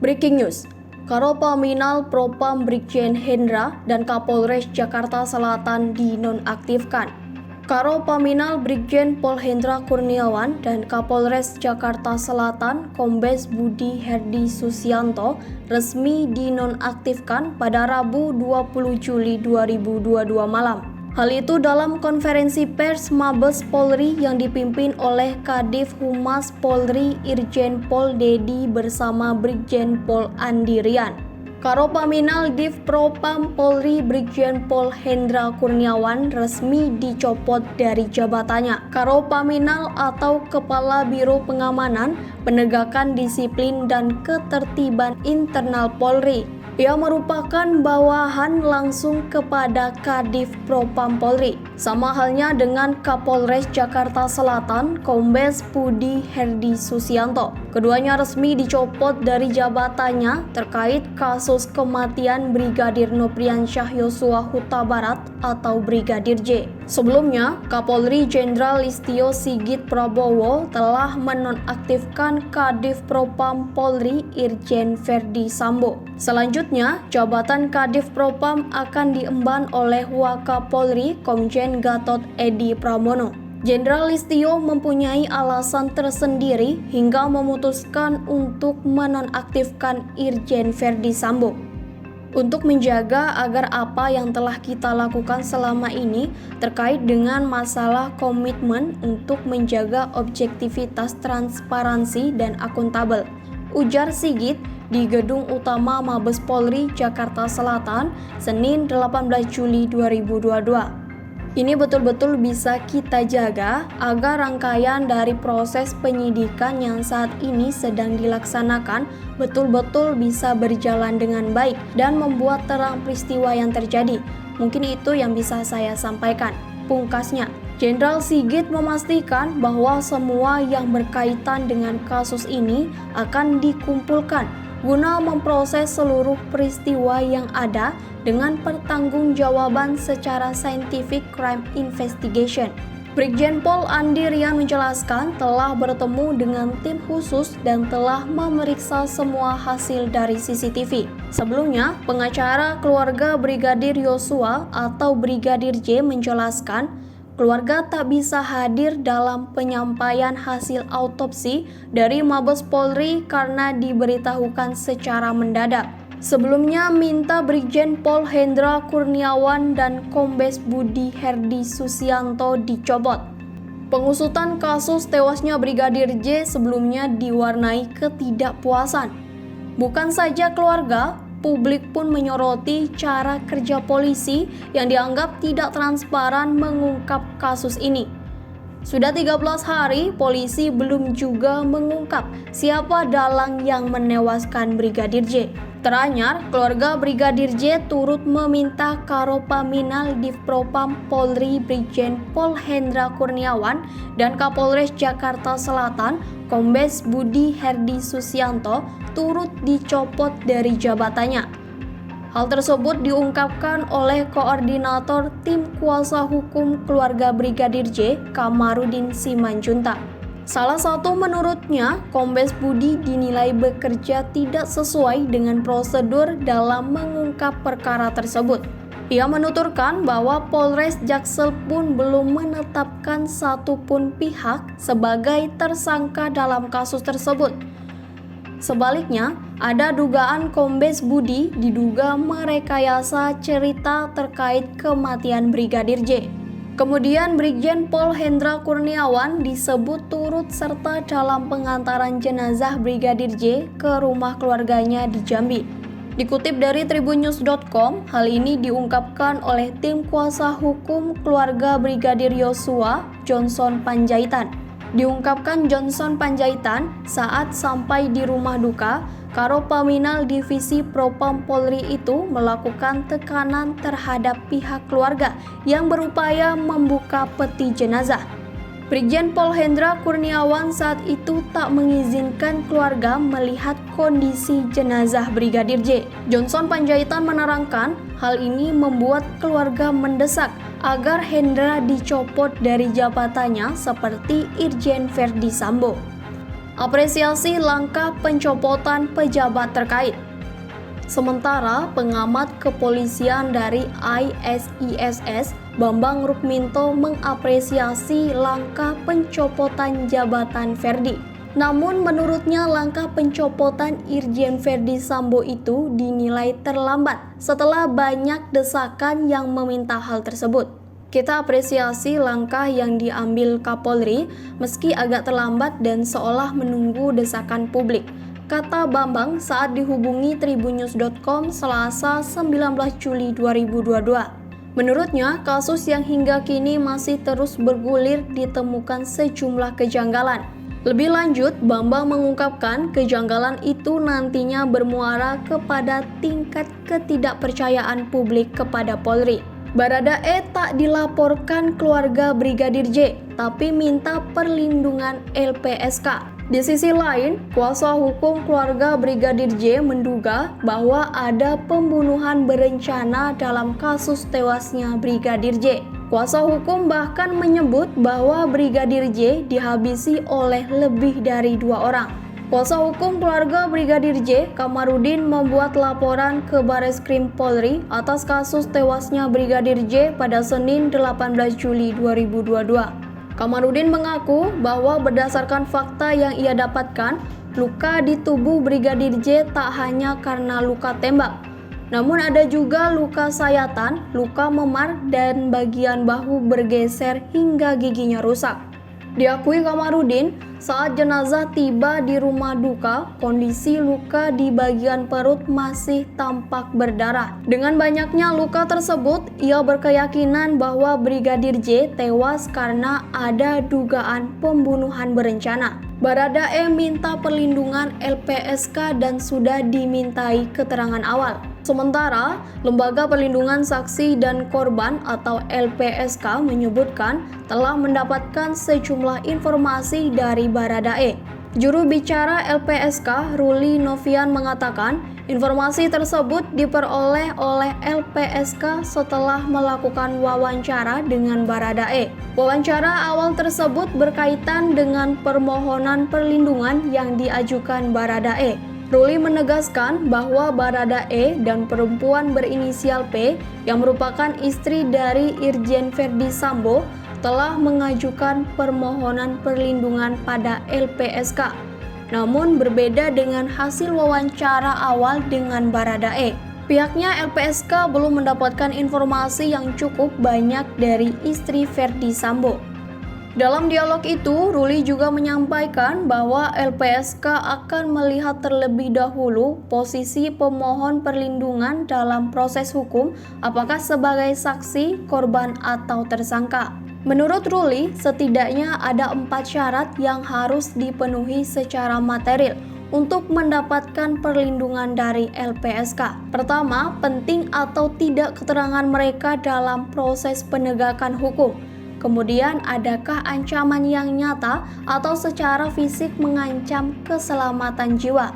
Breaking news, Karopaminal Propam Brigjen Hendra dan Kapolres Jakarta Selatan dinonaktifkan. Karopaminal Brigjen Pol Hendra Kurniawan dan Kapolres Jakarta Selatan Kombes Budi Herdi Susianto resmi dinonaktifkan pada Rabu 20 Juli 2022 malam. Hal itu dalam konferensi pers Mabes Polri yang dipimpin oleh Kadif Humas Polri Irjen Pol Dedi bersama Brigjen Pol Andirian. Karopaminal Div Propam Polri Brigjen Pol Hendra Kurniawan resmi dicopot dari jabatannya. Karopaminal atau Kepala Biro Pengamanan, Penegakan Disiplin dan Ketertiban Internal Polri. Ia merupakan bawahan langsung kepada Kadif Propam Polri. Sama halnya dengan Kapolres Jakarta Selatan Kombes Budi Herdi Susianto. Keduanya resmi dicopot dari jabatannya terkait kasus kematian Brigadir Nopriansyah Yosua Huta Barat atau Brigadir J. Sebelumnya, Kapolri Jenderal Listio Sigit Prabowo telah menonaktifkan Kadif Propam Polri Irjen Verdi Sambo. Selanjutnya, jabatan Kadif Propam akan diemban oleh Wakapolri Komjen Gatot Edi Pramono. Jenderal Listio mempunyai alasan tersendiri hingga memutuskan untuk menonaktifkan Irjen Verdi Sambo. Untuk menjaga agar apa yang telah kita lakukan selama ini terkait dengan masalah komitmen untuk menjaga objektivitas, transparansi, dan akuntabel, ujar Sigit di Gedung Utama Mabes Polri Jakarta Selatan, Senin 18 Juli 2022. Ini betul-betul bisa kita jaga agar rangkaian dari proses penyidikan yang saat ini sedang dilaksanakan betul-betul bisa berjalan dengan baik dan membuat terang peristiwa yang terjadi. Mungkin itu yang bisa saya sampaikan. Pungkasnya, Jenderal Sigit memastikan bahwa semua yang berkaitan dengan kasus ini akan dikumpulkan guna memproses seluruh peristiwa yang ada dengan pertanggungjawaban secara scientific crime investigation. Brigjen Pol Andirian menjelaskan telah bertemu dengan tim khusus dan telah memeriksa semua hasil dari CCTV. Sebelumnya, pengacara keluarga Brigadir Yosua atau Brigadir J menjelaskan keluarga tak bisa hadir dalam penyampaian hasil autopsi dari Mabes Polri karena diberitahukan secara mendadak. Sebelumnya minta Brigjen Pol Hendra Kurniawan dan Kombes Budi Herdi Susianto dicopot. Pengusutan kasus tewasnya Brigadir J sebelumnya diwarnai ketidakpuasan. Bukan saja keluarga, publik pun menyoroti cara kerja polisi yang dianggap tidak transparan mengungkap kasus ini. Sudah 13 hari, polisi belum juga mengungkap siapa dalang yang menewaskan Brigadir J. Teranyar, keluarga Brigadir J turut meminta Karopaminal Div Propam Polri Brigjen Pol Hendra Kurniawan dan Kapolres Jakarta Selatan Kombes Budi Herdi Susianto turut dicopot dari jabatannya. Hal tersebut diungkapkan oleh Koordinator Tim Kuasa Hukum Keluarga Brigadir J, Kamarudin Simanjuntak. Salah satu menurutnya, Kombes Budi dinilai bekerja tidak sesuai dengan prosedur dalam mengungkap perkara tersebut. Ia menuturkan bahwa Polres Jaksel pun belum menetapkan satupun pihak sebagai tersangka dalam kasus tersebut. Sebaliknya, ada dugaan Kombes Budi diduga merekayasa cerita terkait kematian Brigadir J. Kemudian Brigjen Pol Hendra Kurniawan disebut turut serta dalam pengantaran jenazah Brigadir J ke rumah keluarganya di Jambi. Dikutip dari tribunnews.com, hal ini diungkapkan oleh tim kuasa hukum keluarga Brigadir Yosua, Johnson Panjaitan. Diungkapkan Johnson Panjaitan saat sampai di rumah duka, Karopaminal Divisi Propam Polri itu melakukan tekanan terhadap pihak keluarga yang berupaya membuka peti jenazah. Brigjen Pol Hendra Kurniawan saat itu tak mengizinkan keluarga melihat kondisi jenazah Brigadir J. Johnson Panjaitan menerangkan hal ini membuat keluarga mendesak agar Hendra dicopot dari jabatannya seperti Irjen Verdi Sambo. apresiasi langkah pencopotan pejabat terkait. Sementara pengamat kepolisian dari ISISS, Bambang Rukminto, mengapresiasi langkah pencopotan jabatan Ferdi. Namun menurutnya langkah pencopotan Irjen Ferdi Sambo itu dinilai terlambat setelah banyak desakan yang meminta hal tersebut. Kita apresiasi langkah yang diambil Kapolri meski agak terlambat dan seolah menunggu desakan publik, kata Bambang saat dihubungi tribunnews.com Selasa 19 Juli 2022. Menurutnya, kasus yang hingga kini masih terus bergulir ditemukan sejumlah kejanggalan. Lebih lanjut, Bambang mengungkapkan kejanggalan itu nantinya bermuara kepada tingkat ketidakpercayaan publik kepada Polri. Baradae tak dilaporkan keluarga Brigadir J, tapi minta perlindungan LPSK. Di sisi lain, kuasa hukum keluarga Brigadir J menduga bahwa ada pembunuhan berencana dalam kasus tewasnya Brigadir J. Kuasa hukum bahkan menyebut bahwa Brigadir J dihabisi oleh lebih dari 2 orang. Kuasa hukum keluarga Brigadir J, Kamarudin, membuat laporan ke Bareskrim Polri atas kasus tewasnya Brigadir J pada Senin 18 Juli 2022. Kamarudin mengaku bahwa berdasarkan fakta yang ia dapatkan, luka di tubuh Brigadir J tak hanya karena luka tembak, namun ada juga luka sayatan, luka memar, dan bagian bahu bergeser hingga giginya rusak. Diakui Kamarudin, saat jenazah tiba di rumah duka, kondisi luka di bagian perut masih tampak berdarah. Dengan banyaknya luka tersebut, ia berkeyakinan bahwa Brigadir J tewas karena ada dugaan pembunuhan berencana. Baradae minta perlindungan LPSK dan sudah dimintai keterangan awal. Sementara, Lembaga Perlindungan Saksi dan Korban atau LPSK menyebutkan telah mendapatkan sejumlah informasi dari Baradae. Juru bicara LPSK, Ruli Novian, mengatakan informasi tersebut diperoleh oleh LPSK setelah melakukan wawancara dengan Baradae. Wawancara awal tersebut berkaitan dengan permohonan perlindungan yang diajukan Baradae. Ruli menegaskan bahwa Baradae dan perempuan berinisial P yang merupakan istri dari Irjen Ferdi Sambo telah mengajukan permohonan perlindungan pada LPSK. Namun berbeda dengan hasil wawancara awal dengan Baradae. Pihaknya LPSK belum mendapatkan informasi yang cukup banyak dari istri Ferdi Sambo. Dalam dialog itu, Ruli juga menyampaikan bahwa LPSK akan melihat terlebih dahulu posisi pemohon perlindungan dalam proses hukum, apakah sebagai saksi, korban, atau tersangka. Menurut Ruli, setidaknya ada 4 syarat yang harus dipenuhi secara material untuk mendapatkan perlindungan dari LPSK. Pertama, penting atau tidak keterangan mereka dalam proses penegakan hukum. Kemudian, adakah ancaman yang nyata atau secara fisik mengancam keselamatan jiwa?